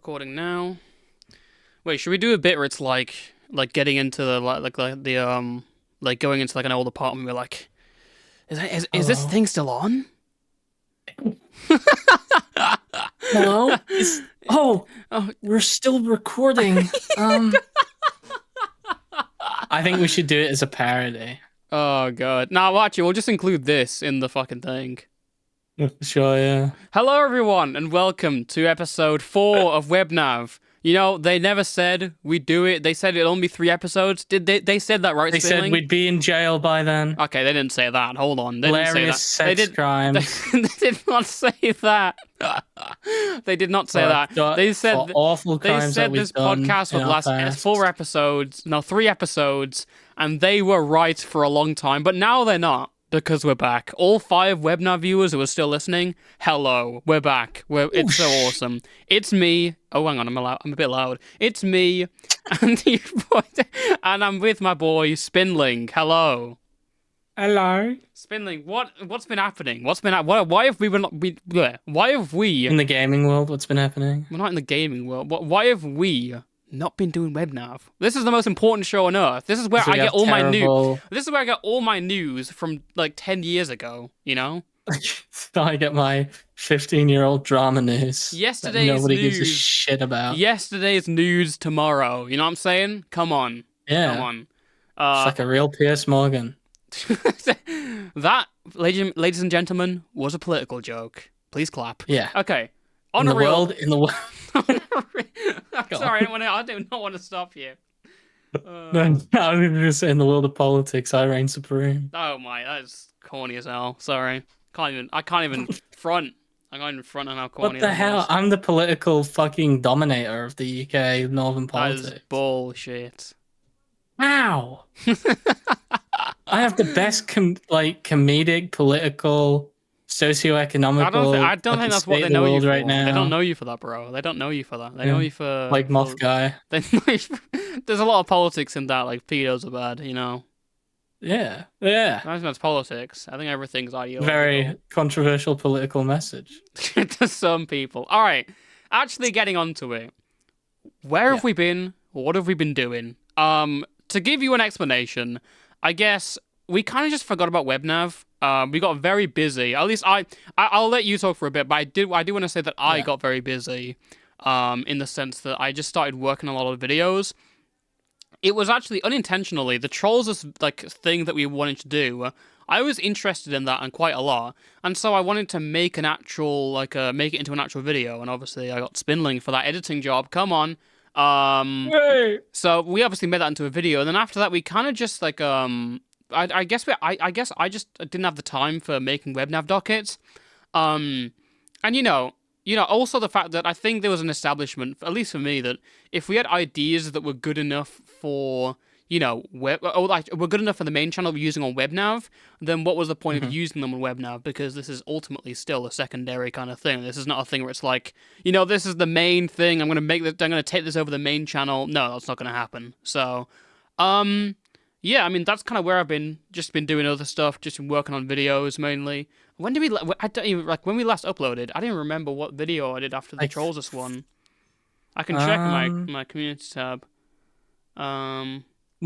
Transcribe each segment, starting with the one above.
recording now. Wait, should we do a bit where it's like getting into the like going into like an old apartment? We're like, is this thing still on? Hello? Oh, we're still recording. I think we should do it as a parody. Oh god. Nah, actually, we'll just include this in the fucking thing. Sure, yeah. Hello, everyone, and welcome to episode 4 of WebNav. You know, they never said we'd do it. They said it'd only be 3 episodes. Did they said that, right? They said we'd be in jail by then. Okay, they didn't say that. Hold on. They Hilarious didn't say that. sex crimes. They did not say that. They did not say that. They said awful crimes that this podcast would last 4 episodes, no, 3 episodes, and they were right for a long time, but now they're not. Because we're back. All 5 WebNav viewers who are still listening, hello, we're back. It's so awesome. It's me. Oh, hang on, I'm a bit loud. It's me, and I'm with my boy Spinling. Hello. Hello. Spinling, what's been happening? Why have we in the gaming world? What's been happening? We're not in the gaming world. Why have we not been doing WebNav? This is the most important show on earth. This is where I get all my news. This is where I get all my news from like 10 years ago, you know? I get my 15-year-old drama news. Yesterday's that nobody news. Gives a shit about. Yesterday's news tomorrow. You know what I'm saying? Come on. Yeah. Come on. It's like a real Piers Morgan. That, ladies and gentlemen, was a political joke. Please clap. Yeah. Okay. In the world. Sorry, I do not want to stop you. No, I was just say in the world of politics, I reign supreme. Oh my, that is corny as hell. Sorry, I can't even front. I can't even front on how corny. What the hell? Is. I'm the political fucking dominator of the UK Northern politics. That is bullshit. Wow. I have the best comedic, political, socioeconomical. I don't think that's what they know you for. Right now. They don't know you for that, bro. They don't know you for that. They know you for like moth guy. They know there's a lot of politics in that. Like pedos are bad, you know. Yeah. I don't think that's politics. I think everything's ideological. Very controversial political message to some people. All right, actually getting onto it. Where have we been? What have we been doing? To give you an explanation, I guess we kind of just forgot about WebNav. We got very busy. At least I'll let you talk for a bit, but I do want to say that I got very busy, in the sense that I just started working on a lot of videos. It was actually unintentionally the trolls thing that we wanted to do. I was interested in that and quite a lot, and so I wanted to make an actual make it into an actual video. And obviously, I got Spinling for that editing job. Come on. Hey. So we obviously made that into a video, and then after that, we kind of just I guess I just didn't have the time for making WebNav dockets, and you know, also the fact that I think there was an establishment, at least for me, that if we had ideas that were good enough for, you know, were good enough for the main channel we're using on WebNav, then what was the point of using them on WebNav? Because this is ultimately still a secondary kind of thing. This is not a thing where it's like, you know, this is the main thing. I'm going to take this over the main channel. No, that's not going to happen. So, yeah, I mean, that's kind of where I've been doing other stuff, just been working on videos mainly. When did we, I don't even, when we last uploaded, I didn't remember what video I did after the Trolls one. I can check my community tab. When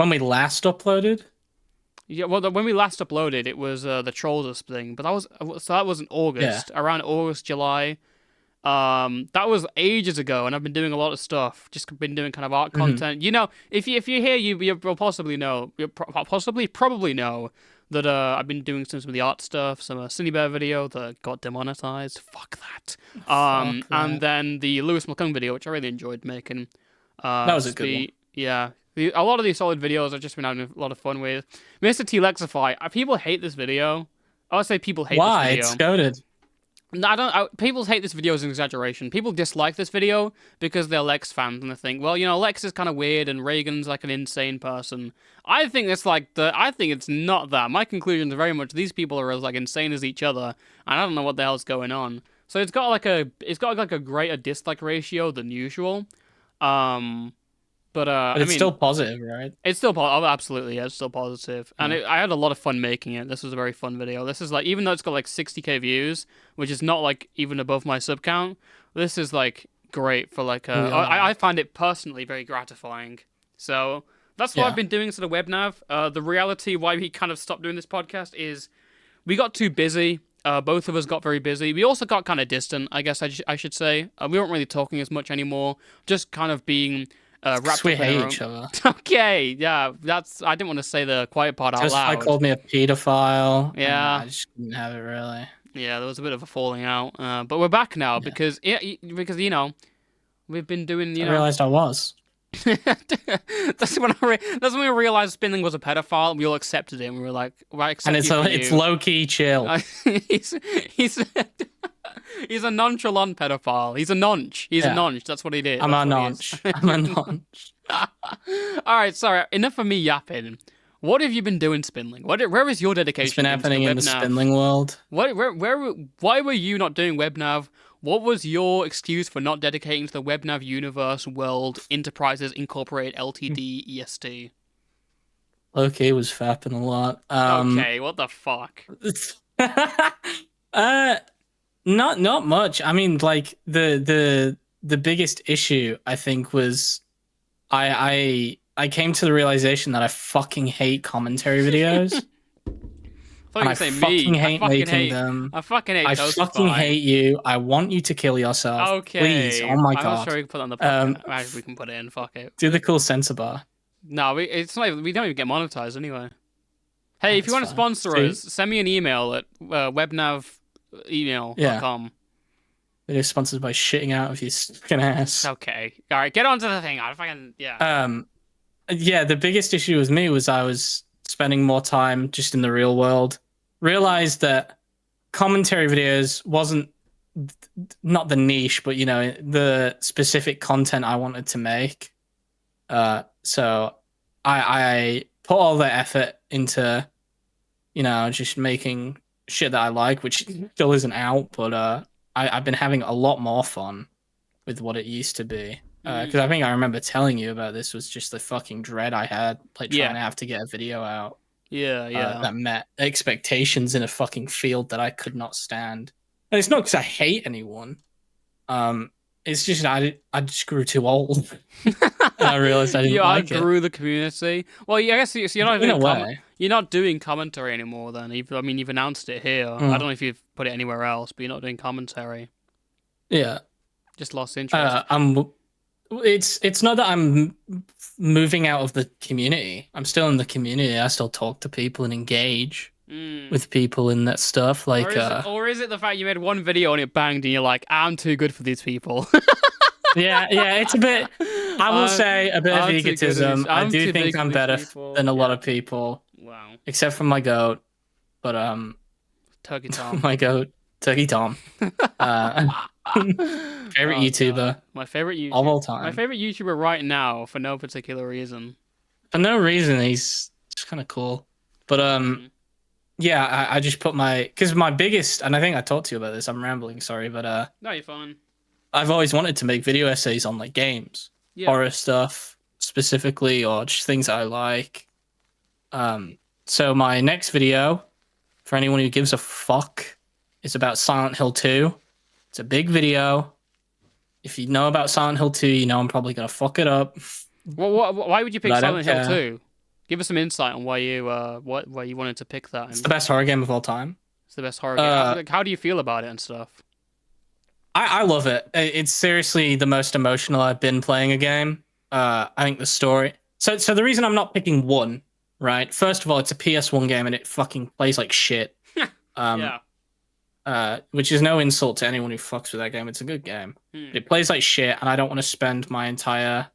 we last uploaded? Yeah, well, when we last uploaded, it was the Trolls thing, but that was in August, around August, July. That was ages ago, and I've been doing a lot of stuff. Just been doing kind of art content. You know, if you're here, you'll probably know that I've been doing some of the art stuff, some Cinebear video that got demonetized. Fuck that. And then the Lewis McCung video, which I really enjoyed making. That was a good one. Yeah. A lot of these solid videos I've just been having a lot of fun with. Mr. T Lexify, people hate this video. I would say people hate this video. Why? It's goated. No, people hate this video as an exaggeration. People dislike this video because they're Lex fans and they think, well, you know, Lex is kind of weird and Reagan's like an insane person. I think it's not that. My conclusion is very much these people are as insane as each other, and I don't know what the hell's going on. So it's got a greater dislike ratio than usual. But it's still positive, right? It's still positive. Absolutely, yeah, it's still positive. And I had a lot of fun making it. This was a very fun video. This is even though it's got 60k views, which is not even above my sub count, this is great for like We are. I find it personally very gratifying. So that's what I've Yeah. been doing to the WebNav. The reality why we kind of stopped doing this podcast is we got too busy. Both of us got very busy. We also got kind of distant, I guess I should say. We weren't really talking as much anymore. Just kind of being Because wrapped we up in hate our own. each other. Okay, yeah, that's. I didn't want to say the quiet part out Justify loud. called me a pedophile, and Yeah, I just couldn't have it really. yeah, there was a bit of a falling out. But we're back now Yeah. because because we've been doing I realized I was. that's when we realized Spinning was a pedophile, and we all accepted it. And we were like, "Right, And accept you for it's you." low key chill. He's he's he's a nonchalant pedophile. He's a nonch. He's a Yeah. nonch. That's what he did. I'm a That's what he nonch. I'm a nonch. is. All right, sorry. Enough of me yapping. What have you been doing, Spinling? Where is your dedication? It's been into happening the in the WebNav? spindling world. Why were you not doing WebNav? What was your excuse for not dedicating to the WebNav universe, world, enterprises, incorporated, Ltd, EST? Loki was fapping a lot. Okay, what the fuck? uh, not much. I mean, like the biggest issue I think was I came to the realization that I fucking hate commentary videos. I thought you And were I saying fucking me. hate making them. I fucking hate I Toastify. fucking hate you. I want you to kill yourself. Okay. Please. Oh my I'm not god. sure we can put that on the podcast. Actually, we can put it in. Fuck it. Do the cool censor bar. No, it's not. We don't even get monetized anyway. Hey, if you want to fine. sponsor See? us, send me an email at webnavemail.com. It is sponsored by shitting out of your fucking ass. Okay. All right, get on to the thing. I fucking yeah. Yeah, the biggest issue with me was I was spending more time just in the real world. Realized that commentary videos wasn't not the niche, but the specific content I wanted to make. So I put all the effort into just making shit that I like, which still isn't out, but I've been having a lot more fun with what it used to be. Because I think I remember telling you about this was just the fucking dread I had, like trying to have to get a video out. Yeah. That met expectations in a fucking field that I could not stand. And it's not because I hate anyone. It's just I just grew too old. And I realized I didn't like it. You outgrew the community. Well, yeah, I guess you're not In a doing way. you're not doing commentary anymore. Then I mean, you've announced it here. I don't know if you've put it anywhere else, but you're not doing commentary. Yeah. Just lost interest. It's not that I'm moving out of the community. I'm still in the community. I still talk to people and engage with people in that stuff. Like, or is it the fact you made one video and it banged and you're like, I'm too good for these people? yeah, it's a bit. I will say a bit of egotism. I do think I'm better than a lot of people. Wow. Except for my goat, but Turkey Tom. my goat, Turkey Tom. Favorite YouTuber. My favorite YouTuber of all time. My favorite YouTuber right now for no particular reason. For no reason, he's just kind of cool. But yeah, I just put because my biggest, and I think I talked to you about this. I'm rambling, sorry, but no, you're fine. I've always wanted to make video essays on like games, horror stuff specifically, or just things I like. So my next video, for anyone who gives a fuck, is about Silent Hill 2. It's a big video. If you know about Silent Hill 2, you know I'm probably gonna fuck it up. Why would you pick But Silent Hill 2? Give us some insight on why you why you wanted to pick that. It's the best horror game of all time. It's the best horror game. How do you feel about it and stuff? I love it. It's seriously the most emotional I've been playing a game. I think the story. So the reason I'm not picking one, right? First of all, it's a PS1 game and it fucking plays like shit. Which is no insult to anyone who fucks with that game. It's a good game. It plays like shit, and I don't want to spend my entire,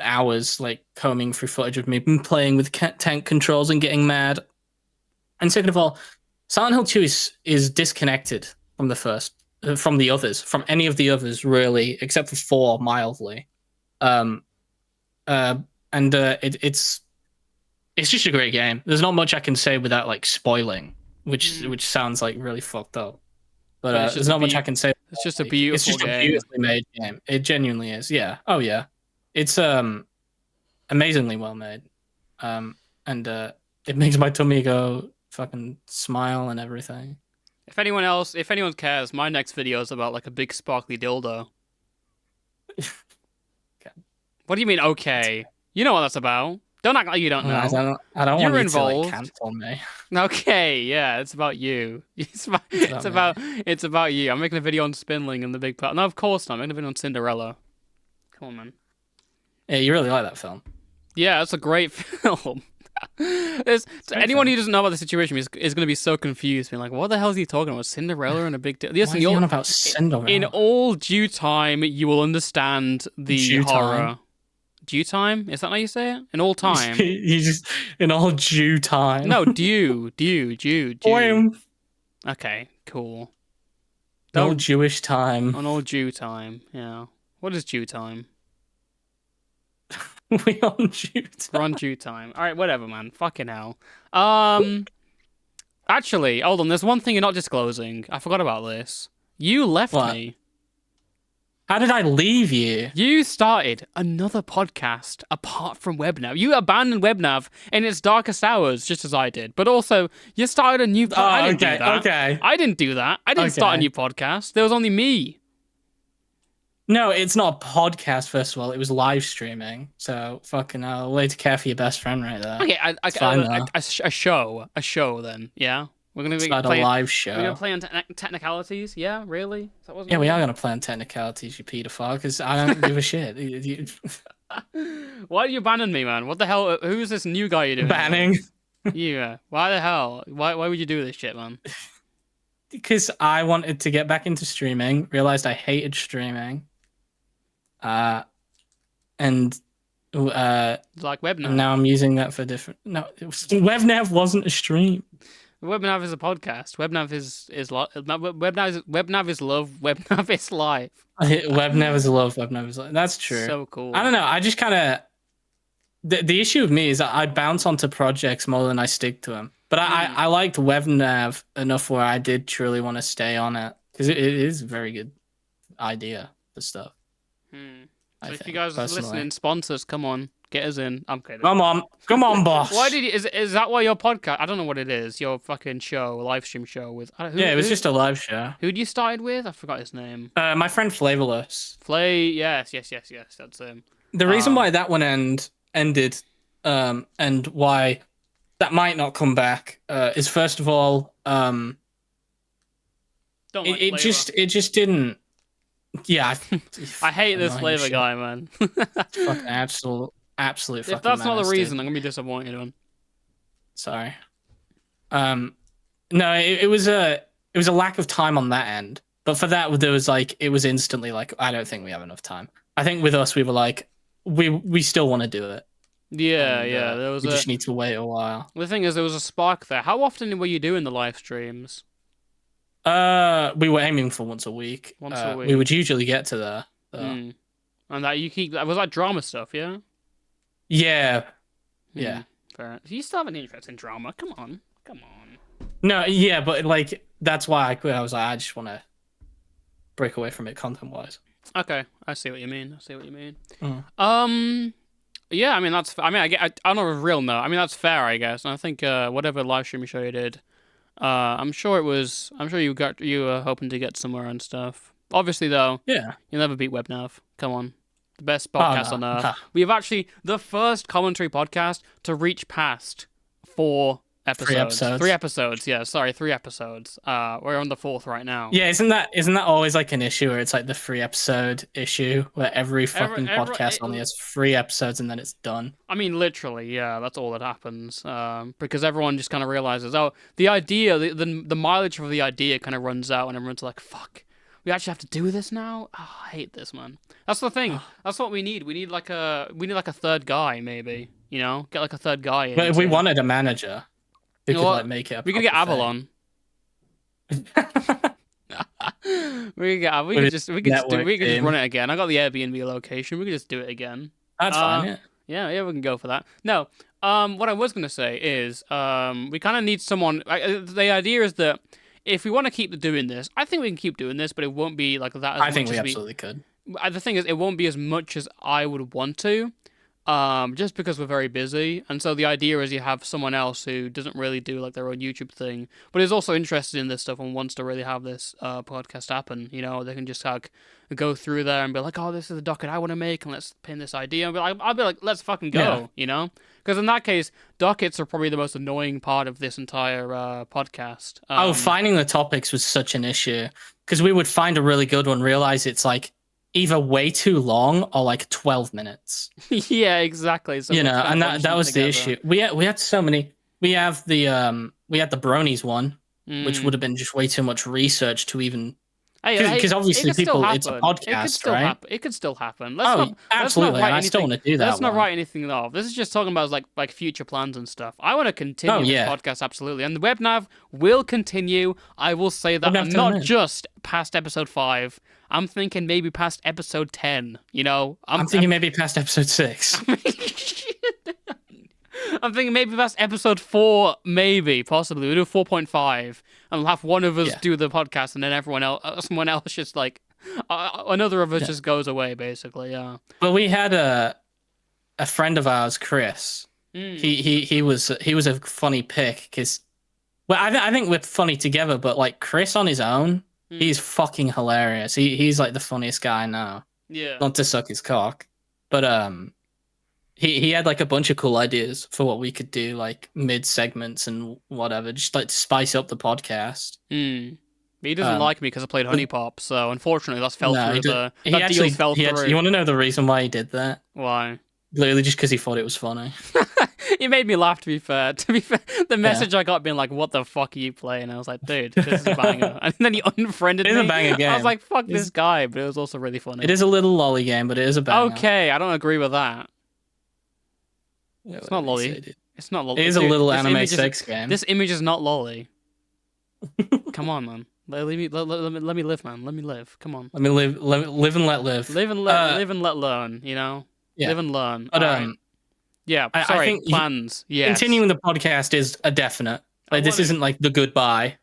hours like combing through footage of me playing with tank controls and getting mad. And second of all, Silent Hill 2 is disconnected from the first, from the others, from any of the others really, except for 4 mildly. It's just a great game. There's not much I can say without like spoiling, which sounds like really fucked up. But there's not much I can say. It's just a beautiful It's just game. a beautifully made game. It genuinely is. Yeah. Oh yeah. It's amazingly well made. And it makes my tummy go fucking smile and everything. If anyone cares, my next video is about like a big sparkly dildo. Okay. What do you mean? Okay, you know what that's about. Don't act like you don't know. I don't You're want you involved. to like cancel me. Okay, yeah, it's about you. It's about you. I'm making a video on Spinling and the big part. No, of course not. I'm making a video on Cinderella. Come on, man. Yeah, you really like that film. Yeah, it's a great film. Anyone who doesn't know about the situation is going to be so confused, being like, "What the hell is he talking about? Cinderella and a big deal?" Listen, Why are you on about Cinderella? In all due time, you will understand the Due horror. time? Due time? Is that how you say it? In all time? You just in all due time. No, due. Boing. Okay, cool. No Jewish time. On all due time, yeah. What is due time? We on due time. We're on due time. All right, whatever, man. Fucking hell. Actually, hold on. There's one thing you're not disclosing. I forgot about this. You left me. How did I leave you? You started another podcast apart from WebNav. You abandoned WebNav in its darkest hours, just as I did. But also, you started a new podcast. I didn't do that. Okay. I didn't do that. I didn't start a new podcast. There was only me. No, it's not a podcast, first of all. It was live streaming. So, fucking hell. Way to care for your best friend right there. Okay, a show then, yeah? We're going to be a live show. We're going to play on technicalities, yeah? Really? Yeah, we are going to play on technicalities, you pedophile, because I don't give a shit. Why did you abandon me, man? What the hell? Who's this new guy you're doing? Banning? Yeah. Why the hell? Why would you do this shit, man? Because I wanted to get back into streaming, realized I hated streaming. And like WebNav. Now I'm using that for different. No, WebNav wasn't a stream. WebNav is a podcast. WebNav is WebNav is love. WebNav is life. WebNav is love. WebNav is life. That's true. So cool. I don't know. I just kind of the issue with me is that I bounce onto projects more than I stick to them. But I liked WebNav enough where I did truly want to stay on it because it is a very good idea for stuff. So if you guys are listening, sponsors, come on, get us in. I'm kidding. Come on, boss. Why did is that why your podcast? I don't know what it is. Your fucking show, live stream show with. It was just a live show. Who'd you started with? I forgot his name. My friend Flavorless. Yes, that's him. The reason why that one ended, and why that might not come back, is first of all, it just didn't. Yeah, I hate this Flavor guy, man. Fucking absolute fucking. If that's not the reason, I'm gonna be disappointed, man. Sorry. No, it was a lack of time on that end, but for that there was it was instantly like, I don't think we have enough time. I think with us we were like, we still want to do it. Yeah, there was. We just need to wait a while. The thing is, there was a spark there. How often were you doing the live streams? We were aiming for once a week. We would usually get to there. And that was that drama stuff, yeah? Yeah. Fair enough. You still have an interest in drama? Come on. No, yeah, but that's why I quit. I was like, I just want to break away from it content-wise. Okay, I see what you mean. Yeah, I mean on a real note, I mean that's fair, I guess. And I think whatever live stream show you did. I'm sure you were hoping to get somewhere and stuff. Obviously, though, yeah, you'll never beat WebNav. Come on, the best podcast on earth. We have actually the first commentary podcast to reach past 4 episodes. 3 episodes. Yeah, sorry, 3 episodes. We're on the 4th right now. Yeah, isn't that always like an issue where it's like the 3 episode issue where every fucking podcast only has 3 episodes and then it's done? I mean, literally, yeah, that's all that happens. Because everyone just kind of realizes, the idea, the mileage of the idea kind of runs out, and everyone's like, fuck, we actually have to do this now? Oh, I hate this, man. That's the thing. That's what we need. We need like a third guy, maybe. You know, get like a third guy in. But if we wanted a manager. We could make it. We could get Avalon. we could just run it again. I got the Airbnb location. We could just do it again. That's fine. Yeah, we can go for that. No, what I was gonna say is, we kind of need someone. The idea is that if we want to keep doing this, I think we can keep doing this, but it won't be like that. I think we absolutely could. The thing is, it won't be as much as I would want to. just because we're very busy. And so the idea is you have someone else who doesn't really do like their own YouTube thing, but is also interested in this stuff and wants to really have this podcast happen. You know, they can just like go through there and be like, oh, this is the docket I want to make, and let's pin this idea. And I'll be like, let's fucking go. Yeah. You know, because in that case, dockets are probably the most annoying part of this entire podcast. Finding the topics was such an issue because we would find a really good one, realize it's like either way too long or like 12 minutes. Yeah, exactly. So you know, and that was the issue. We had so many. We had the bronies one, which would have been just way too much research to even. Because obviously people, it's a podcast, right? It could still happen. Absolutely. I still want to do that. Let's not write anything off. This is just talking about like future plans and stuff. I want to continue this podcast, absolutely. And the WebNav will continue. I will say that I'm not just past episode 5. I'm thinking maybe past episode 10, you know? I'm thinking maybe past episode 6. I'm thinking maybe past episode 4, maybe, possibly. We'll do 4.5, and we'll have one of us do the podcast, and then someone else just like, another of us just goes away, basically, yeah. Well, we had a friend of ours, Chris. He was a funny pick, because, well, I think we're funny together, but like Chris on his own, he's fucking hilarious. He's like the funniest guy I know. Yeah. Not to suck his cock, but he had like a bunch of cool ideas for what we could do, like mid segments and whatever, just like to spice up the podcast. But he doesn't like me because I played Honey Pop, so unfortunately that fell through. Deal fell through. You want to know the reason why he did that? Why? Literally just because he thought it was funny. He made me laugh, to be fair. The message I got being like, what the fuck are you playing? I was like, dude, this is a banger. And then he unfriended me. It is a banger game. I was like, fuck this guy, but it was also really funny. It is a little lolly game, but it is a banger. Okay, I don't agree with that. Yeah, it's not lolly. It's not lolly. It is a little anime sex game. This image is not lolly. Come on, man. Let me live, man. Let me live. Come on. Let me live and let live. Live and let learn, you know? Yeah. Live and learn. But, yeah, I think plans. Yeah. Continuing the podcast is a definite. Like, this isn't like the goodbye,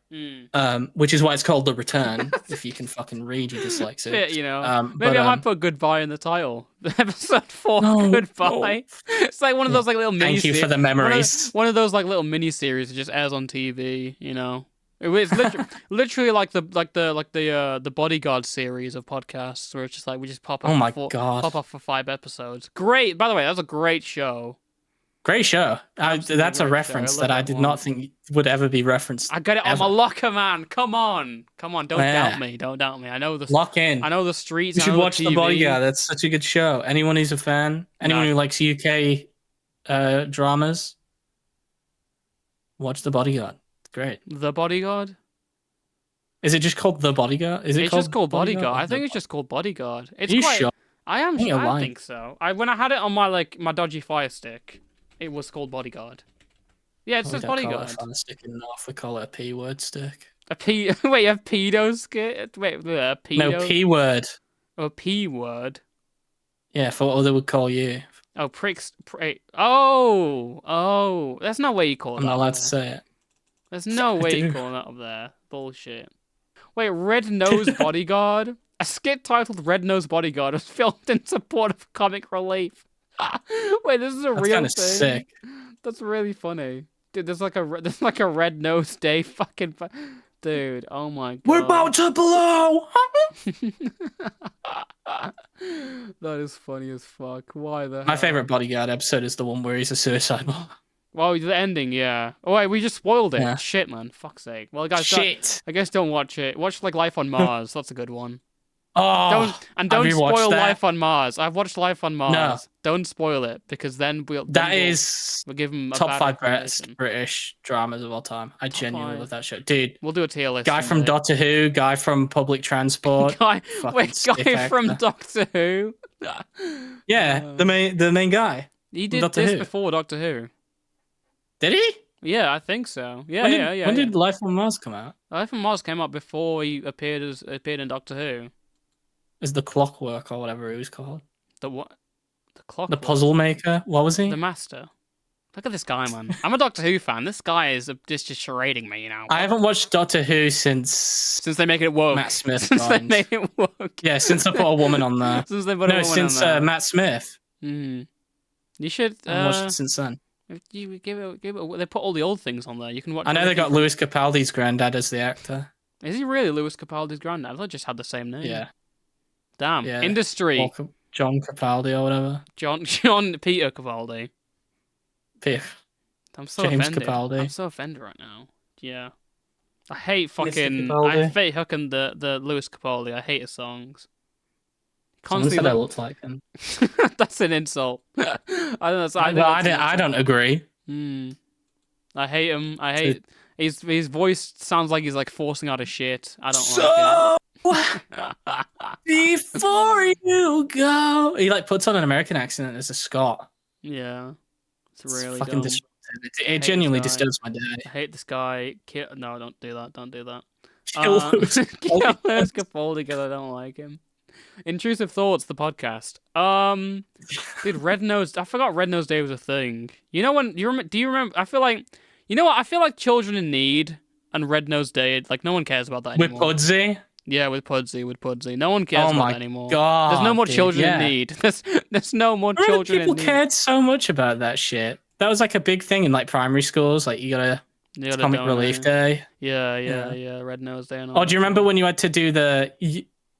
which is why it's called the return. If you can fucking read, you dyslexic. Yeah, you know. Maybe I might put goodbye in the title. Episode 4, goodbye. No. It's like one of those like little mini. Thank you for the memories. One of those like little mini series that just airs on TV. You know. It's literally like the Bodyguard series of podcasts where it's just like we just pop off for 5 episodes. Great, by the way, that was a great show. Great show. That's a reference that I did not think would ever be referenced. I got it on my locker, man. Come on. Don't doubt me. Don't doubt me. I know the lock in. I know the streets. You should watch The Bodyguard. That's such a good show. Anyone who's a fan, anyone who likes UK dramas, watch The Bodyguard. Great. The Bodyguard? Is it just called The Bodyguard? It's just called Bodyguard. I think it's just called Bodyguard. It's sure? I think so. When I had it on my dodgy Fire Stick, it was called Bodyguard. Yeah, it says Bodyguard. We don't call it a stick in North. We call it a P-word stick. Wait, you have pedo skit? Wait, pedo? No, P-word. Oh, P-word? Yeah, for what they would call you. Oh, pricks. Oh. That's not what you call it. I'm not allowed to say it. There's no way you're calling that up there. Bullshit. Wait, Red Nose Bodyguard? A skit titled Red Nose Bodyguard was filmed in support of comic relief. Wait, this is a real thing? Sick. That's really funny. Dude, there's like a Red Nose Day fucking... Dude, oh my god. We're about to blow! That is funny as fuck. Why the hell? My favorite Bodyguard episode is the one where he's a suicide bomber. Well, the ending, yeah. Oh wait, we just spoiled it. Yeah. Shit, man. Fuck's sake. Well, guys, I guess don't watch it. Watch like Life on Mars. That's a good one. Oh, don't spoil Life on Mars. I've watched Life on Mars. No. Don't spoil it because then we'll give them a top 5 best British dramas of all time. I genuinely love that show, dude. We'll do a tier list. Guy from Doctor Who, guy from Public Transport. guy from Doctor Who. Yeah, the main guy. He did this before Doctor Who. Did he? Yeah, I think so. Yeah. When did Life on Mars come out? Life on Mars came out before he appeared in Doctor Who. Is the Clockwork or whatever it was called? The what? The Clockwork. The Puzzle Maker. What was he? The Master. Look at this guy, man. I'm a Doctor Who fan. This guy is just charading me, you know. I haven't watched Doctor Who since they make it woke. Matt Smith. Since they made it woke. Yeah, since they put a woman on there. Since they put a woman on there. Matt Smith. You should. I haven't watched it since then. You give it. They put all the old things on there. You can watch. I know they got Lewis Capaldi's granddad as the actor. Is he really Lewis Capaldi's granddad? I thought just had the same name. Yeah. Damn. Yeah. Industry. John Capaldi or whatever. John Peter Capaldi. Piff. I'm so James offended. Capaldi. I'm so offended right now. Yeah. I hate Mr. fucking. Capaldi. I hate fucking the Lewis Capaldi. I hate his songs. Someone said I looked like him. That's an insult. I don't know. So I don't agree. I hate him. I hate his voice. Sounds like he's like forcing out a shit. I don't like it. Before you go, he like puts on an American accent as a Scot. Yeah, it's really fucking dumb. disruptive. It genuinely disturbs my day. I hate this guy. No, don't do that. Don't do that. Kill Lewis Capaldi because I don't like him. Intrusive Thoughts, the podcast. Dude, Red Nose. I forgot Red Nose Day was a thing. You know when you remember? Do you remember? I feel like, you know what? I feel like Children in Need and Red Nose Day. Like no one cares about that anymore. With Pudsey. Yeah, with Pudsey. No one cares about that anymore. God, there's no more dude, Children in Need. There's no more children in need. People cared so much about that shit. That was like a big thing in like primary schools. Like you gotta Comic Relief Day. Yeah. Red Nose Day. And all oh, do you remember when you had to do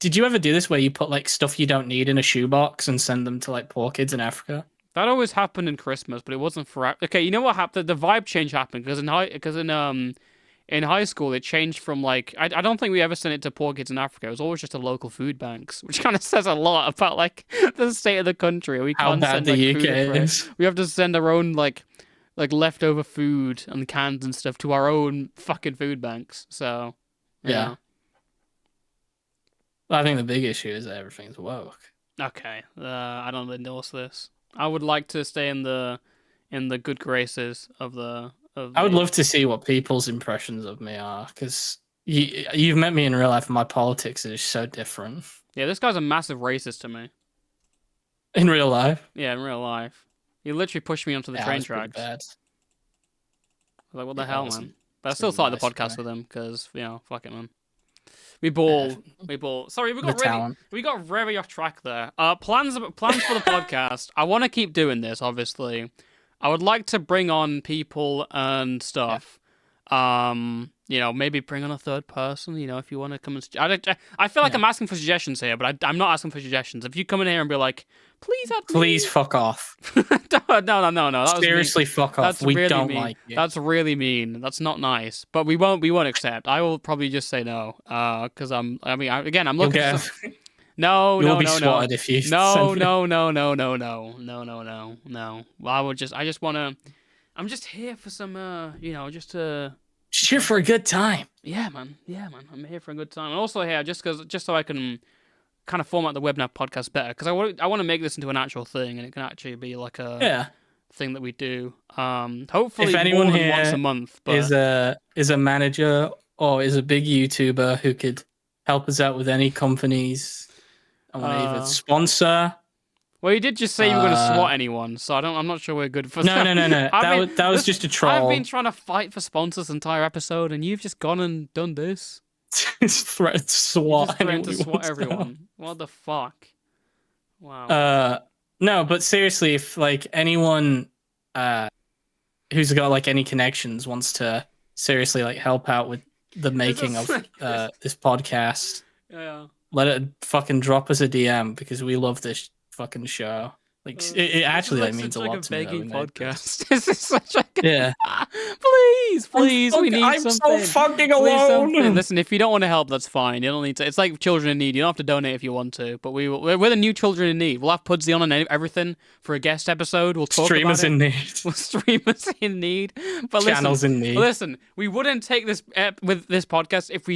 did you ever do this where you put like stuff you don't need in a shoebox and send them to like poor kids in Africa? That always happened in Christmas, but it wasn't for. Okay, you know what happened? The vibe change happened because in high school it changed from like I don't think we ever sent it to poor kids in Africa. It was always just to local food banks, which kind of says a lot about like the state of the country. We can't send like, the UK is. We have to send our own like leftover food and cans and stuff to our own fucking food banks. So yeah. I think the big issue is that everything's woke. Okay, I don't endorse this. I would like to stay in the good graces of the. I would love to see what people's impressions of me are, because you've met me in real life, and my politics is so different. Yeah, this guy's a massive racist to me. In real life? Yeah, in real life. He literally pushed me onto the train tracks. Bad. Like, what the hell, man? But I still started the podcast with him because, fuck it, man. We ball. Sorry, we got very off track there. Plans for the podcast. I want to keep doing this, obviously. I would like to bring on people and stuff. Yeah. Maybe bring on a third person. If you want to come and I feel like I'm asking for suggestions here, but I'm not asking for suggestions. If you come in here and be like, please fuck off. No. Seriously, fuck off. We really don't mean. like you. That's really mean. That's not nice. But we won't accept. I will probably just say no. Because I'm looking. No. You'll be swatted if you. No. I'm just here for some. Just to. Just here for a good time. Yeah, man. I'm here for a good time. And also here just so I can kind of format the WebNav podcast better, because I want to make this into an actual thing, and it can actually be like a thing that we do. Hopefully, if anyone more than here once a month. But... is a manager or is a big YouTuber who could help us out with any companies, I want to either sponsor. Well, you did just say you were going to swat anyone, so I'm not sure we're good for that. No. That was just a troll. I've been trying to fight for sponsors the entire episode, and you've just gone and done this. Threaten to swat everyone. What the fuck? Wow. No, but seriously, if like anyone who's got like any connections wants to seriously like help out with the making of this podcast, let it fucking drop us a DM, because we love this fucking show. Like it actually like means a lot to me. It's like a begging podcast. This is such a please, we need something. I'm so fucking alone. Listen, if you don't want to help, that's fine. You don't need to. It's like Children in Need. You don't have to donate if you want to. But we're the new Children in Need. We'll have Pudsey on and everything for a guest episode. We'll talk Streamers about it. in need. We'll streamers in need. But Channels in need. Listen, we wouldn't take this with this podcast if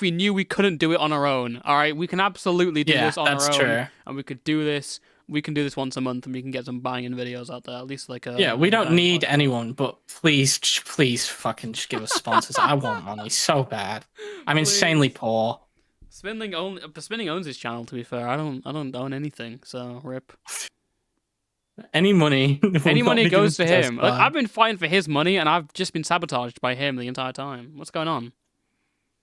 we knew we couldn't do it on our own. All right, we can absolutely do this on our own. That's true. And we could do this. We can do this once a month, and we can get some banging videos out there. At least like a. Yeah, we don't need anyone, but please fucking just give us sponsors. I want money so bad. I'm insanely poor. Spinning owns his channel. To be fair, I don't own anything, so rip. Any money goes to him. Like, I've been fighting for his money, and I've just been sabotaged by him the entire time. What's going on?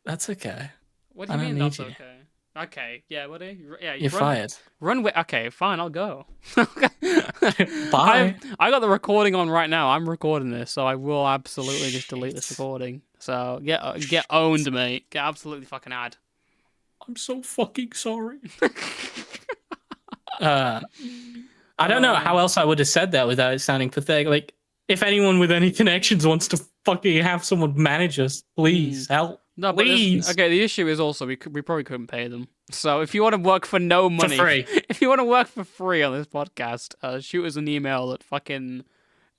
That's okay. What do you mean that's okay? Okay, yeah, buddy. Yeah, you You're fired. run with. Okay, fine, I'll go. I Bye. I got the recording on right now. I'm recording this, so I will absolutely just delete this Shit. recording. So get owned, mate. Get absolutely fucking ad. I'm so fucking sorry. uh, I don't know how else I would have said that without it sounding pathetic. Like, if anyone with any connections wants to fucking have someone manage us, please help. No, but Please. okay. The issue is also we probably couldn't pay them. So if you want to work for no money, For free. if you want to work for free on this podcast, shoot us an email at fucking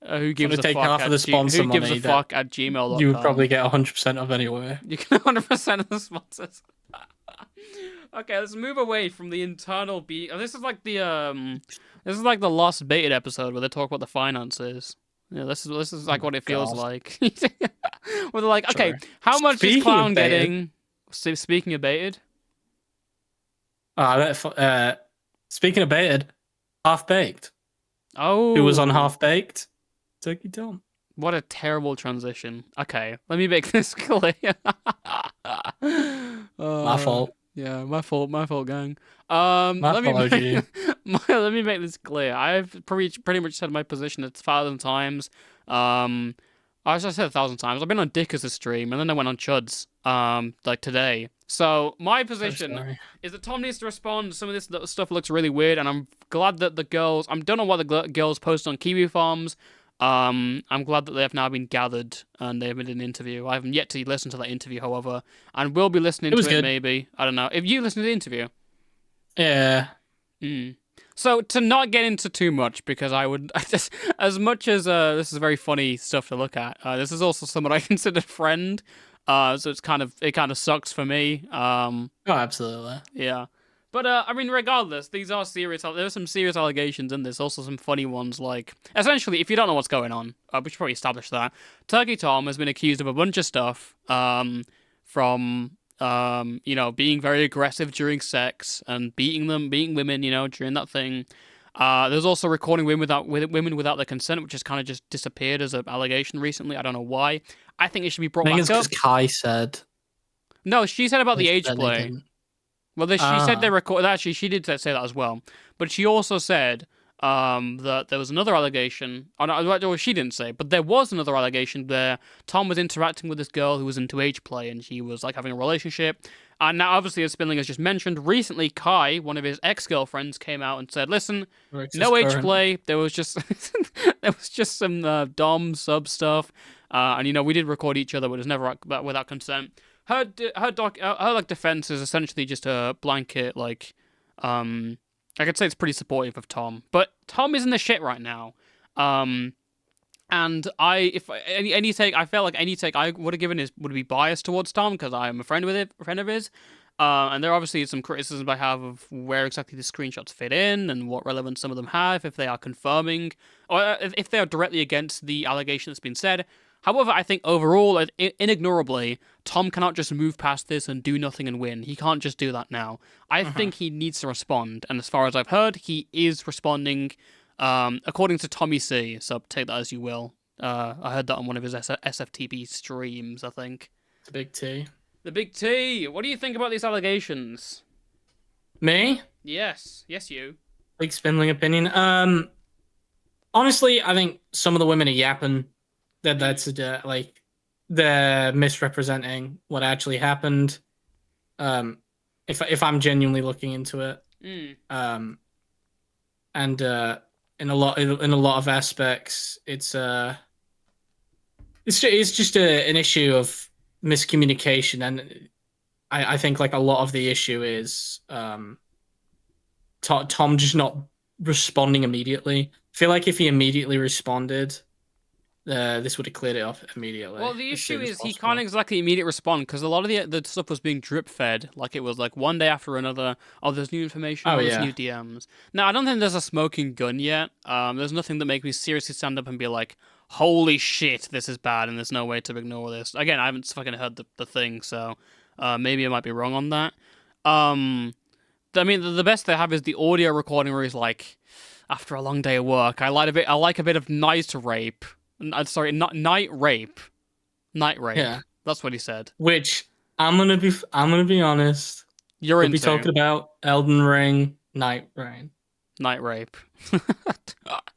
who gives a take fuck half at of the sponsor who gives a money fuck at gmail.com. You would probably get 100% of anyway. You can 100% of the sponsors. Okay, let's move away from the internal beat. This is like the Lost Baited episode where they talk about the finances. Yeah, this is like what it feels like. Where they're like, okay, Sure. how much Speaking is Clown of baited- getting? Speaking of baited, Speaking of baited, Half Baked. oh, Who was on Half Baked? Turkey Tom. what a terrible transition. Okay, let me make this clear. My fault. Yeah, my fault, gang. My Let me fault, OG. let me make this clear. I've pretty much said my position 1,000 times. I said 1,000 times. I've been on Dickus' stream, and then I went on Chud's, like today. So my position is that Tom needs to respond. Some of this stuff looks really weird, and I'm glad that the girls. I don't know what the girls posted on Kiwi Farms. I'm glad that they have now been gathered and they've been in an interview. I haven't yet to listen to that interview, however, and will be listening to it maybe. I don't know. If you listen to the interview. Yeah. So to not get into too much, because I would just, as much as this is very funny stuff to look at. This is also someone I consider a friend. So it kind of sucks for me. Oh, absolutely. Yeah. But I mean, regardless, these are serious. There are some serious allegations in this. Also, some funny ones. Like, essentially, if you don't know what's going on, we should probably establish that Turkey Tom has been accused of a bunch of stuff. From being very aggressive during sex and beating women, during that thing. There's also recording women without their consent, which has kind of just disappeared as an allegation recently. I don't know why. I think it should be brought back up. I think it's because Kai said. No, she said about the age play. Well, she said they recorded. Actually, she did say that as well. But she also said that there was another allegation. Oh, no, well, she didn't say, but there was another allegation where Tom was interacting with this girl who was into age play, and she was like having a relationship. And now, obviously, as Spindling has just mentioned, recently Kai, one of his ex-girlfriends, came out and said, "Listen, no age play. There was just some dom sub stuff, and we did record each other, but it was never without consent." Her defense is essentially just a blanket, like, I could say it's pretty supportive of Tom, but Tom is in the shit right now. And I felt like any take I would have given would be biased towards Tom because I am a friend of his. And there obviously is some criticisms I have of where exactly the screenshots fit in and what relevance some of them have, if they are confirming or if they are directly against the allegation that's been said. However, I think overall, inignorably, Tom cannot just move past this and do nothing and win. He can't just do that now. I think he needs to respond, and as far as I've heard, he is responding, according to Tommy C, so take that as you will. I heard that on one of his SFTP streams, I think. The Big T. The Big T! What do you think about these allegations? Me? Yes, you. Big Spindling opinion. Honestly, I think some of the women are yapping. That's like they're misrepresenting what actually happened. If I'm genuinely looking into it, and in a lot of aspects, it's just an issue of miscommunication, and I think like a lot of the issue is Tom just not responding immediately. I feel like if he immediately responded, this would have cleared it up immediately. Well, the issue is he can't exactly immediately respond because a lot of the stuff was being drip fed. Like it was like one day after another. Oh, there's new information. Oh, there's new DMs. Now, I don't think there's a smoking gun yet. There's nothing that makes me seriously stand up and be like, holy shit, this is bad and there's no way to ignore this. Again, I haven't fucking heard the thing, so maybe I might be wrong on that. I mean, the best they have is the audio recording where he's like, after a long day of work, I like a bit of night rape. Sorry, not night rape. Night rape. Yeah, that's what he said. Which I'm gonna be honest. You're We'll be into talking about Elden Ring, Night Rain. night rape.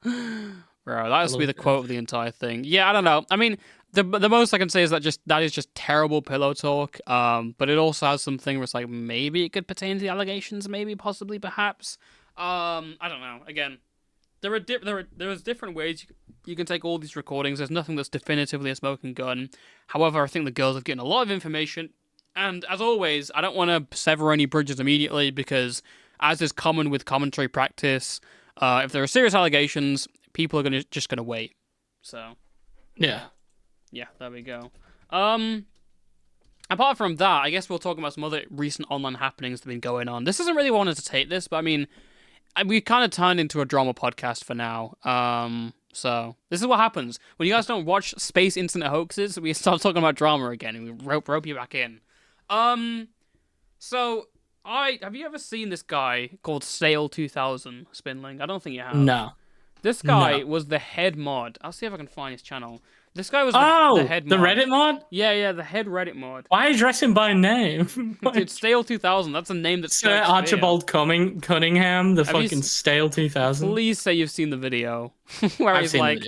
Bro, that has to be love the it. quote of the entire thing. Yeah, I don't know. I mean, the most I can say is that is just terrible pillow talk. But it also has something where it's like maybe it could pertain to the allegations, maybe, possibly, perhaps. I don't know. Again, there's different ways you can take all these recordings. There's nothing that's definitively a smoking gun. However, I think the girls have gotten a lot of information. And as always, I don't want to sever any bridges immediately because, as is common with commentary practice, if there are serious allegations, people are just gonna wait. So, Yeah. there we go. Apart from that, I guess we'll talk about some other recent online happenings that have been going on. This isn't really where I wanted to take this, but I mean, we kind of turned into a drama podcast for now. So this is what happens when you guys don't watch space internet hoaxes. We start talking about drama again, and we rope you back in. So have you ever seen this guy called Stale 2000 Spinling? I don't think you have. No. This guy was the head mod. I'll see if I can find his channel. This guy was the head mod. The Reddit mod? Yeah, the head Reddit mod. Why address him by name? Dude, Stale 2000. That's a name that's Sir Archibald Cunningham, the fucking Stale 2000. Please say you've seen the video where he's like,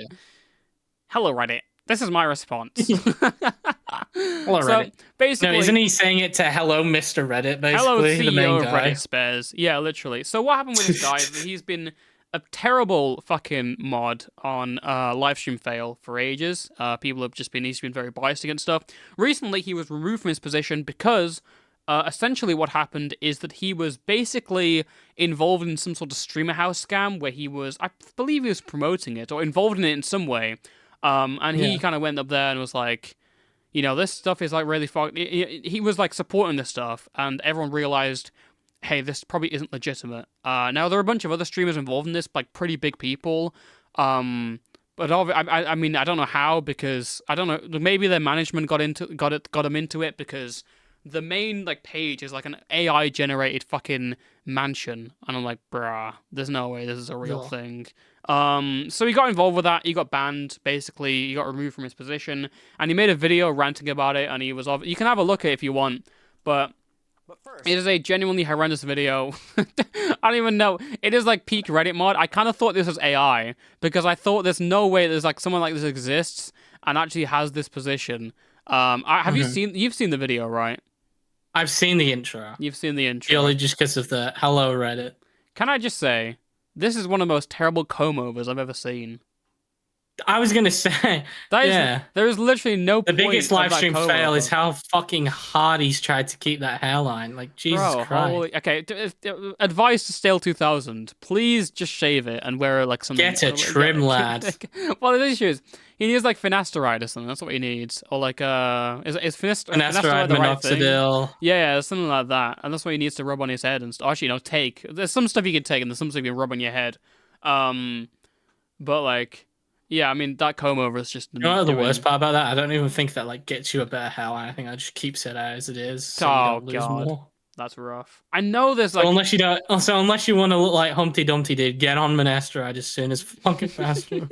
"Hello Reddit. This is my response." Hello Reddit. Basically, no, isn't he saying it to "Hello Mr. Reddit"? Basically, hello CEO the main of guy. Reddit Spares. Yeah, literally. So what happened with this guy is that he's been a terrible fucking mod on livestream fail for ages. People have he's been very biased against stuff. Recently, he was removed from his position because essentially what happened is that he was basically involved in some sort of streamer house scam where I believe he was promoting it or involved in it in some way. And he kind of went up there and was like, this stuff is like really fucked. He was like supporting this stuff, and everyone realized, hey, this probably isn't legitimate. Now there are a bunch of other streamers involved in this, like pretty big people. But I mean, I don't know how, because I don't know. Maybe their management got them into it, because the main like page is like an AI generated fucking mansion, and I'm like, bruh, there's no way this is a real thing. So he got involved with that. He got banned. Basically, he got removed from his position, and he made a video ranting about it. And he was you can have a look at it if you want, but first, it is a genuinely horrendous video. I don't even know. It is like peak Reddit mod. I kind of thought this was AI because I thought there's no way there's like someone like this exists and actually has this position. You've seen the video, right? I've seen the intro. You've seen the intro. Purely just because of the hello Reddit. Can I just say, this is one of the most terrible comb overs I've ever seen. I was gonna say, there is literally no point. The biggest live stream fail is how fucking hard he's tried to keep that hairline. Like, Jesus Christ. Okay, advice to Stale 2000: please just shave it and wear like some. Get a trim, lad. Well, the issue is he needs like finasteride or something. That's what he needs, or like is finasteride the right thing? Yeah, something like that, and that's what he needs to rub on his head and actually, take. There's some stuff you can take, and there's some stuff you can rub on your head. But like. Yeah, I mean, that comb over is just... You know the worst part about that? I don't even think that, like, gets you a better hairline. I think that just keeps it as it is, so you don't lose more. That's rough. I know there's, like... unless you want to look like Humpty Dumpty did, get on Finasteride as soon as fucking faster.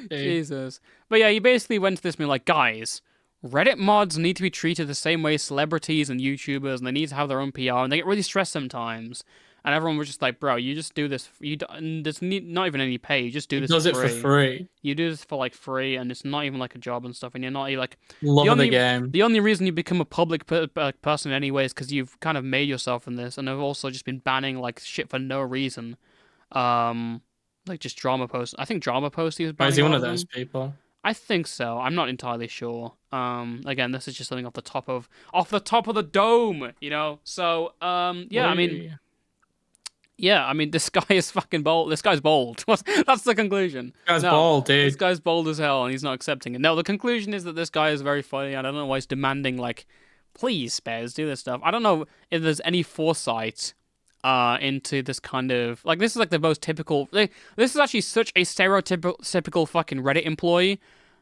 Jesus. But yeah, he basically went to this being like, guys, Reddit mods need to be treated the same way celebrities and YouTubers, and they need to have their own PR, and they get really stressed sometimes. And everyone was just like, bro, you just do this. There's not even any pay. You just do this for free. You do this for like free, and it's not even like a job and stuff. And you're not like the game. The only reason you become a public person anyway is because you've kind of made yourself in this, and they've also just been banning like shit for no reason. Like just drama posts. I think drama posts he was banning. Is he one of those people? I think so. I'm not entirely sure. Again, this is just something off the top of the dome, So, yeah, I mean, this guy is fucking bold. This guy's bold. That's the conclusion. This guy's bold, dude. This guy's bold as hell, and he's not accepting it. No, the conclusion is that this guy is very funny, and I don't know why he's demanding, like, please, Spares, do this stuff. I don't know if there's any foresight into this kind of... Like, this is, like, the most typical... this is actually such a stereotypical fucking Reddit employee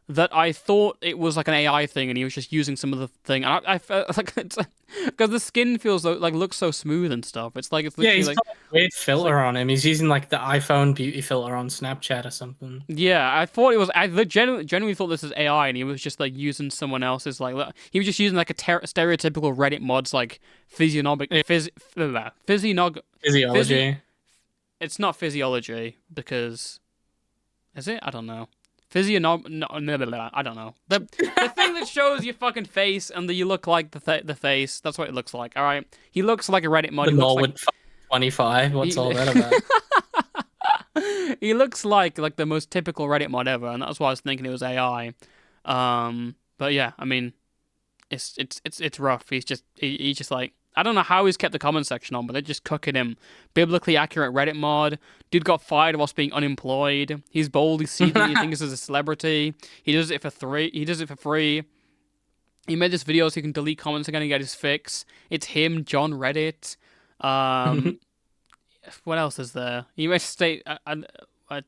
that I thought it was like an AI thing, and he was just using some of the thing. And I felt like it's because the skin feels like looks so smooth and stuff. It's like it's Yeah, literally he's like got a weird filter like on him. He's using like the iPhone beauty filter on Snapchat or something. yeah. I thought it was. I genuinely thought this was AI, and he was just like using someone else's like he was just using like a stereotypical Reddit mod's like physiognomic Yeah. physiog physi. Physiology. It's not physiology because is it? I don't know. Physiognom. No, I don't know. The thing that shows your fucking face and that you look like the face. That's what it looks like. All right. He looks like a Reddit mod. The He looks like Norwood 25. What's he, all that about? he looks like the most typical Reddit mod ever, and that's why I was thinking it was AI. But yeah, I mean, it's rough. He's just like I don't know how he's kept the comment section on, but they're just cooking him. Biblically accurate Reddit mod. Dude got fired whilst being unemployed. He's bold. He's seething. He thinks he's a celebrity. He does it for free. He made this video so he can delete comments again and get his fix. It's him, John Reddit. What else is there? He made a state.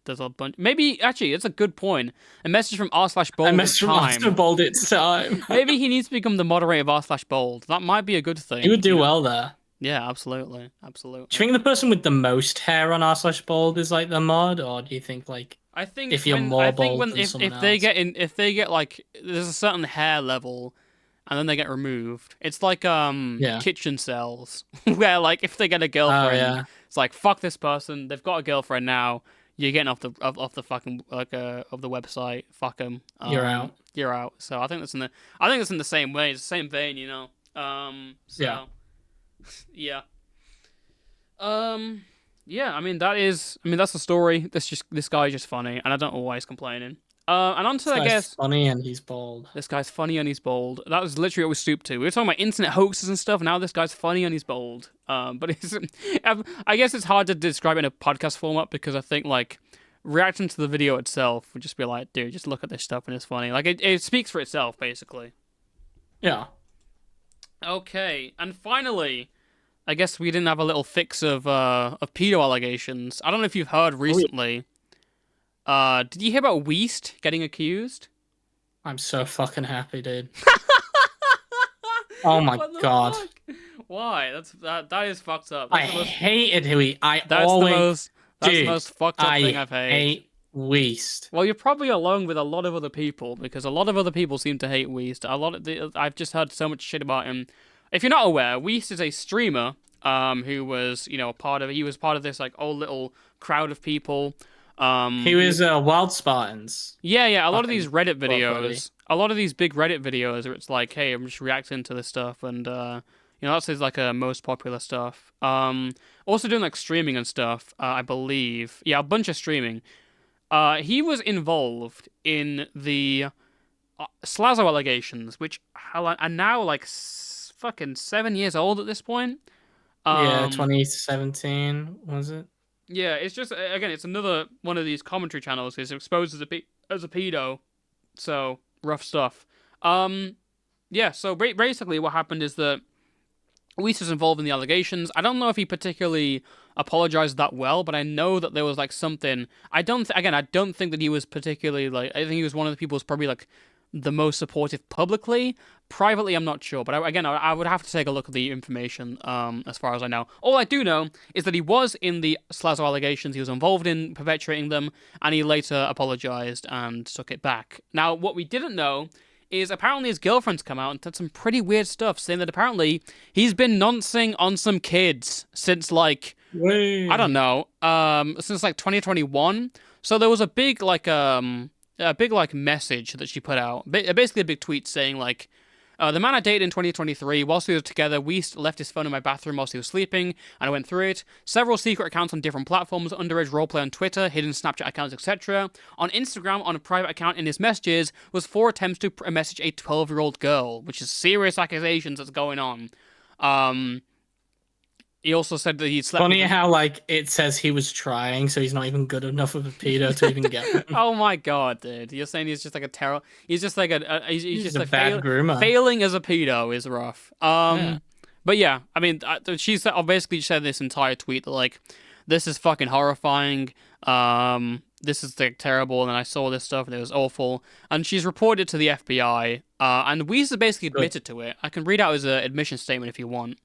There's a bunch. Maybe actually, it's a good point. A message from r/bold. I messed from Oscar Bold it's time. Maybe he needs to become the moderator of r/bold. That might be a good thing. He would do well there. Yeah, absolutely. Do you think the person with the most hair on r/bold is like the mod, or do you think like I think if you're more bold than someone else? If they get like there's a certain hair level and then they get removed. It's like kitchen cells where like if they get a girlfriend, it's like fuck this person. They've got a girlfriend now. You're getting off the fucking of the website. Fuck them. You're out. You're out. So I think that's in the same way. It's the same vein, you know. Yeah. Yeah. Yeah. I mean that's the story. This guy's just funny, and I don't know why he's complaining. And onto I guess funny and he's bold. This guy's funny and he's bold. That was literally what we stooped to. We were talking about internet hoaxes and stuff. Now this guy's funny and he's bold. But I guess it's hard to describe it in a podcast format because I think like reacting to the video itself would just be like, dude, just look at this stuff and it's funny. Like it speaks for itself basically. Yeah. Okay, and finally, I guess we didn't have a little fix of pedo allegations. I don't know if you've heard recently. Did you hear about Weast getting accused? I'm so fucking happy, dude. Oh my god. Fuck? Why? That is fucked up. I hated Huey. That's the most fucked up thing I've hated. I hate Weast. Well, you're probably along with a lot of other people because a lot of other people seem to hate Weast. I've just heard so much shit about him. If you're not aware, Weast is a streamer who was part of this like old little crowd of people. He was Wild Spartans. Yeah. A lot of these Reddit videos, a lot of these big Reddit videos where it's like, hey, I'm just reacting to this stuff, and that's his like most popular stuff. Also doing like streaming and stuff. I believe, a bunch of streaming. He was involved in the Slazo allegations, which are now like fucking 7 years old at this point. 2017 was it? Yeah, it's just again, it's another one of these commentary channels. He's exposed as a pedo, so rough stuff. Yeah. So basically, what happened is that Weiss was involved in the allegations. I don't know if he particularly apologized that well, but I know that there was like something. I don't think that he was particularly like. I think he was one of the people who's probably like the most supportive publicly. Privately, I'm not sure, but I would have to take a look at the information. As far as I know, all I do know is that he was in the Slazo allegations. He was involved in perpetuating them, and he later apologized and took it back. Now, what we didn't know is apparently his girlfriend's come out and said some pretty weird stuff, saying that apparently he's been noncing on some kids since like I don't know, since like 2021. So there was a big message that she put out, basically a big tweet saying like, the man I dated in 2023, whilst we were together, Weast left his phone in my bathroom whilst he was sleeping, and I went through it. Several secret accounts on different platforms, underage roleplay on Twitter, hidden Snapchat accounts, etc. On Instagram, on a private account in his messages, was 4 attempts to message a 12-year-old girl, which is serious accusations that's going on. He also said that he slept. Funny how like it says he was trying, so he's not even good enough of a pedo to even get one. Oh my god, dude! You're saying he's just like a terror? He's just like he's just a bad groomer. Failing as a pedo is rough. But yeah, I mean, she said basically said this entire tweet that like, this is fucking horrifying. this is like terrible, and then I saw this stuff and it was awful. And she's reported to the FBI, and Weezer basically Good. admitted to it. I can read out his admission statement if you want.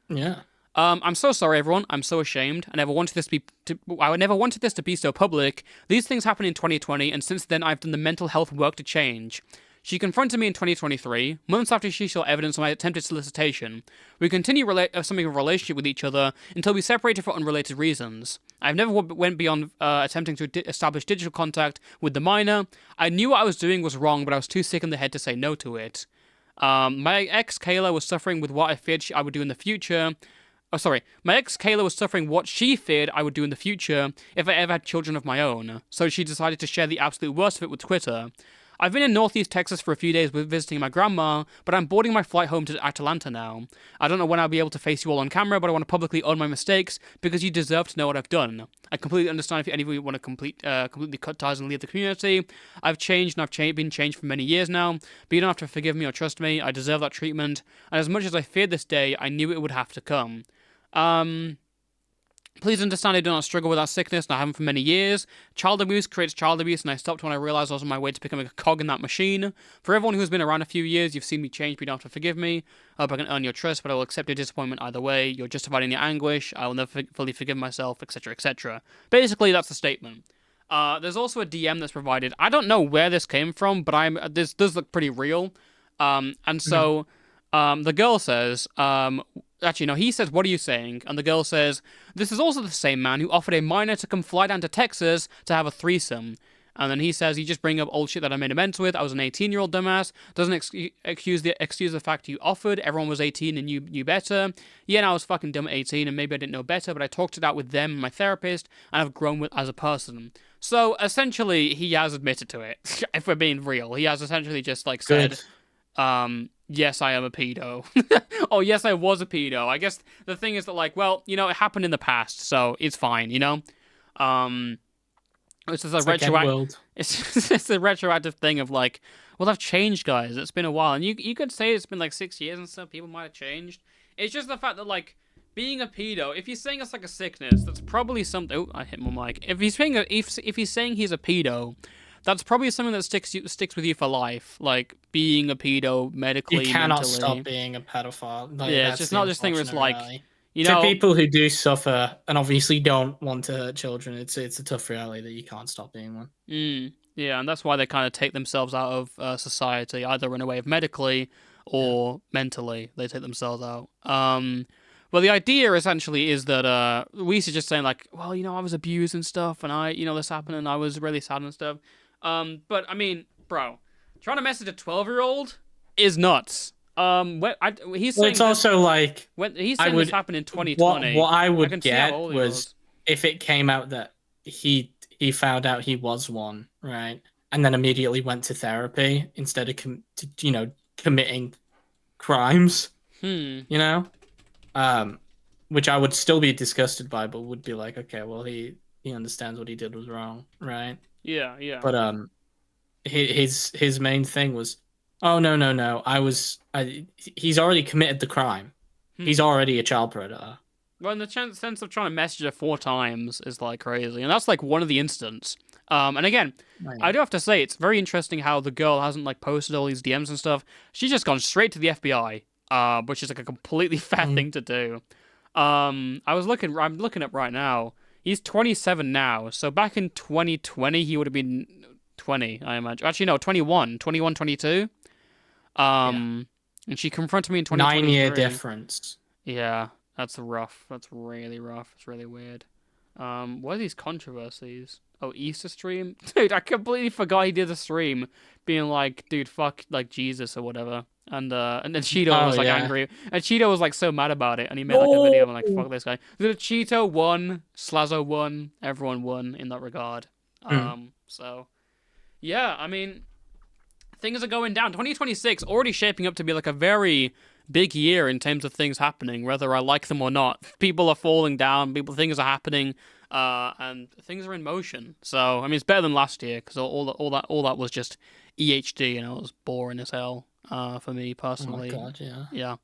Yeah. I'm so sorry, everyone. I'm so ashamed. I never wanted this to be so public. These things happened in 2020, and since then, I've done the mental health work to change. She confronted me in 2023, months after she saw evidence of my attempted solicitation. We continued something of a relationship with each other until we separated for unrelated reasons. I've never went beyond attempting to establish digital contact with the minor. I knew what I was doing was wrong, but I was too sick in the head to say no to it. My ex Kayla was suffering with what I feared I would do in the future. Oh, sorry. My ex Kayla was suffering what she feared I would do in the future if I ever had children of my own, so she decided to share the absolute worst of it with Twitter. I've been in Northeast Texas for a few days visiting my grandma, but I'm boarding my flight home to Atlanta now. I don't know when I'll be able to face you all on camera, but I want to publicly own my mistakes because you deserve to know what I've done. I completely understand if any of you want to completely cut ties and leave the community. I've changed and I've been changed for many years now, but you don't have to forgive me or trust me. I deserve that treatment, and as much as I feared this day, I knew it would have to come. Please understand I do not struggle with that sickness, and I haven't for many years. Child abuse creates child abuse, and I stopped when I realized I was on my way to becoming a cog in that machine. For everyone who's been around a few years, you've seen me change, but you don't have to forgive me. I hope I can earn your trust, but I will accept your disappointment either way. You're justified in your anguish. I will never fully forgive myself, etc., etc. Basically, that's the statement. There's also a DM that's provided. I don't know where this came from, but this does look pretty real. And so the girl says, actually, no, he says, what are you saying? And the girl says, this is also the same man who offered a minor to come fly down to Texas to have a threesome. And then he says, you just bring up old shit that I made amends with. I was an 18-year-old dumbass. Doesn't excuse the fact you offered. Everyone was 18 and you knew better. Yeah, and I was fucking dumb at 18 and maybe I didn't know better, but I talked it out with them and my therapist and I've grown as a person. So essentially, he has admitted to it. If we're being real, he has essentially just like said, yes, I am a pedo. Oh, yes, I was a pedo. I guess the thing is that, like, well, you know, it happened in the past, so it's fine, you know? It's just it's a retroactive thing of, like, well, I've changed, guys. It's been a while. And you could say it's been, like, 6 years and stuff. People might have changed. It's just the fact that, like, being a pedo, if he's saying it's like a sickness, that's probably something... Oh, I hit my mic. If he's saying he's a pedo... That's probably something that sticks with you for life, like being a pedo medically. You cannot mentally. stop being a pedophile. Like, yeah, it's just not just thing where it's like, reality. You know, to people who do suffer and obviously don't want to hurt children, it's a tough reality that you can't stop being one. Yeah, and that's why they kind of take themselves out of society, either in a way of medically or mentally. They take themselves out. Well, the idea essentially is that Weiss is just saying like, well, you know, I was abused and stuff, and this happened, and I was really sad and stuff. But I mean, bro, trying to message a 12-year-old is nuts. He's saying it's also like he's saying this happened in 2020. What I would get was if it came out that he found out he was one, right, and then immediately went to therapy instead of committing crimes. You know, which I would still be disgusted by, but would be like, okay, well, he understands what he did was wrong, right? Yeah. But his main thing was, oh no, he's already committed the crime. He's already a child predator. Well, in the sense of trying to message her 4 times is like crazy, and that's like one of the instances. And again, I do have to say it's very interesting how the girl hasn't like posted all these DMs and stuff. She's just gone straight to the FBI, which is like a completely fair thing to do. I'm looking up right now. He's 27 now, so back in 2020, he would have been 20, I imagine. Actually, no, 21, 22. And she confronted me in 2023. 9-year difference. Yeah, that's rough. That's really rough. It's really weird. What are these controversies? Oh, Easter stream? Dude, I completely forgot he did a stream being like, dude, fuck, like, Jesus or whatever. And then Cheeto was like angry. And Cheeto was like so mad about it. And he made like a video and like, fuck this guy. The Cheeto won, Slazo won, everyone won in that regard. So, yeah, I mean, things are going down. 2026 already shaping up to be like a very big year in terms of things happening, whether I like them or not. People are falling down, things are happening, and things are in motion. So, I mean, it's better than last year because all that was just EHD and it was boring as hell. For me personally. Oh my God, yeah.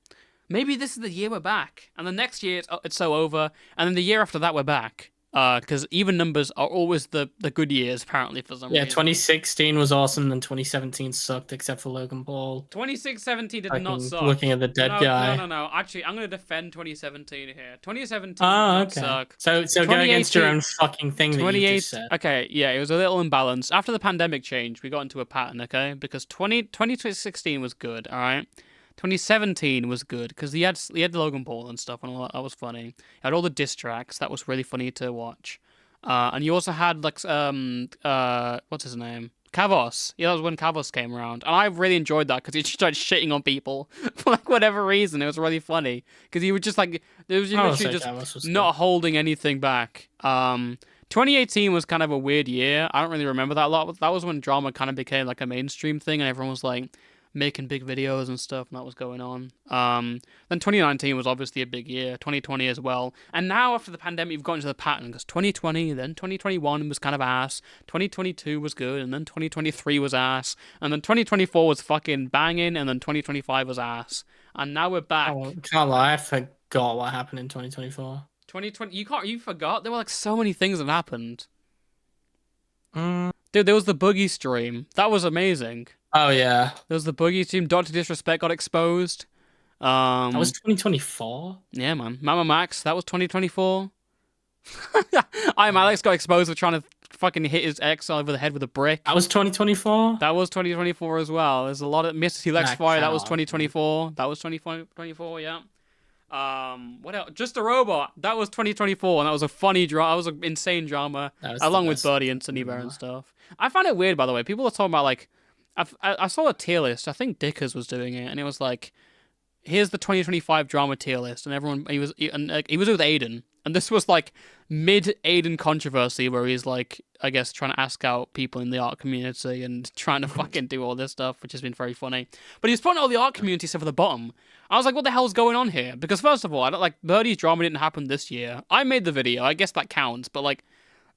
Maybe this is the year we're back, and the next year it's so over, and then the year after that we're back, Because even numbers are always the good years, apparently, for some Yeah, reason. 2016 was awesome, then 2017 sucked, except for Logan Paul. 2017 did not Fucking suck. looking at the dead No, no, guy. no, no. Actually, I'm gonna defend 2017 here. 2017 did Oh, not okay. suck. So go against your own fucking thing that you 28. just said. Okay, yeah, it was a little imbalanced. After the pandemic change, we got into a pattern, okay? Because 2016 was good, all right? 2017 was good because he had Logan Paul and stuff, and all that was funny. He had all the diss tracks. That was really funny to watch. And you also had like what's his name? Kavos. Yeah, that was when Kavos came around, and I really enjoyed that because he just started shitting on people for like whatever reason. It was really funny because he was just like there was literally just not holding anything back. 2018 was kind of a weird year. I don't really remember that a lot. That was when drama kind of became like a mainstream thing, and everyone was like making big videos and stuff, and that was going on. Then 2019 was obviously a big year, 2020 as well. And now after the pandemic, you've gotten into the pattern, because 2020, then 2021 was kind of ass, 2022 was good, and then 2023 was ass, and then 2024 was fucking banging, and then 2025 was ass. And now we're back. Oh, can't lie, I forgot what happened in 2024. 2020, you forgot? There were like so many things that happened. Mm. Dude, there was the Boogie stream. That was amazing. Oh yeah, there was the Boogie stream. Dr. Disrespect got exposed. That was 2024. Yeah, man. Mama Max, that was 2024. I'm Alex got exposed for trying to fucking hit his ex over the head with a brick. That was 2024. That was 2024 as well. There's a lot of Mr. T Lex Fire. That was 2024. That was 2024. Yeah. What else? Just a Robot. That was 2024, and that was a funny drama. That was an insane drama, along with Birdie and Sunny Bear and stuff. I found it weird, by the way. People are talking about like, I saw a tier list. I think Dickers was doing it, and it was like, here's the 2025 drama tier list, and everyone he was with Aiden, and this was like mid Aiden controversy where he's like, I guess, trying to ask out people in the art community and trying to fucking do all this stuff, which has been very funny. But he's putting all the art community stuff at the bottom. I was like, what the hell's going on here? Because first of all, I don't like Birdie's drama didn't happen this year. I made the video, I guess that counts, but like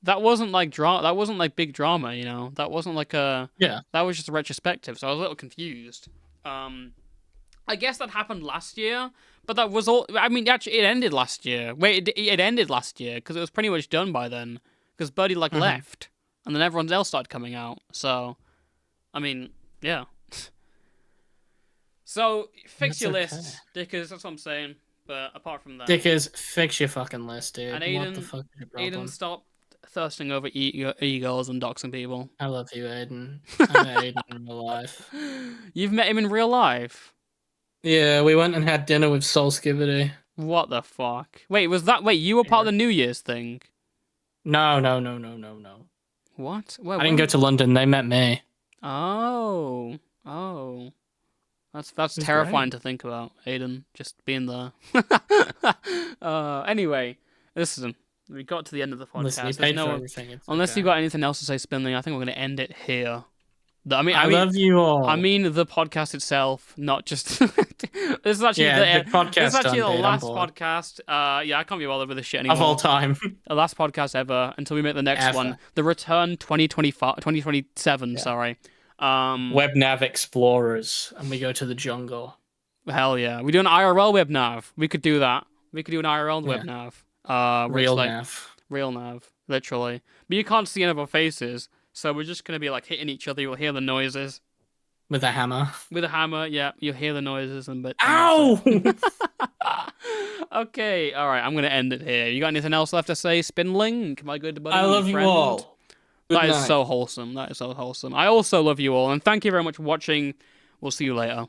that wasn't like that wasn't like big drama, you know. That wasn't like that was just a retrospective, so I was a little confused. I guess that happened last year, but that was all. I mean, actually, it ended last year. Wait, it ended last year because it was pretty much done by then. Because Birdie left, and then everyone else started coming out. So, I mean, yeah. So fix your list, Dickers. That's what I'm saying. But apart from that, Dickers, fix your fucking list, dude. And Aiden, what the fuck is your problem? Aiden, stop thirsting over e-girls and doxing people. I love you, Aiden. I met Aiden in real life. You've met him in real life? Yeah, we went and had dinner with Soul Skibbity. What the fuck? Wait, you were part of the New Year's thing? No. What? I didn't go to London. They met me. Oh. That's terrifying to think about, Aiden. Just being there. Anyway, listen. We got to the end of the podcast. Listen, you paid for everything. Unless you got anything else to say, Spinley, I think we're going to end it here. I mean, love you all. I mean, the podcast itself, not just. This is actually the podcast. This is actually the last podcast. Yeah, I can't be bothered with this shit anymore. Of all time. The last podcast ever until we make the next one. The Return 2027. Yeah. Sorry. WebNav Explorers, and we go to the jungle. Hell yeah, we do an IRL WebNav. We could do that. We could do an IRL WebNav. Real nav, literally. But you can't see any of our faces. So we're just going to be like hitting each other. You'll hear the noises. With a hammer. With a hammer, yeah. You'll hear the noises. Ow! Okay, alright. I'm going to end it here. You got anything else left to say, Spinling? My good buddy. I love you all. That is so wholesome. I also love you all. And thank you very much for watching. We'll see you later.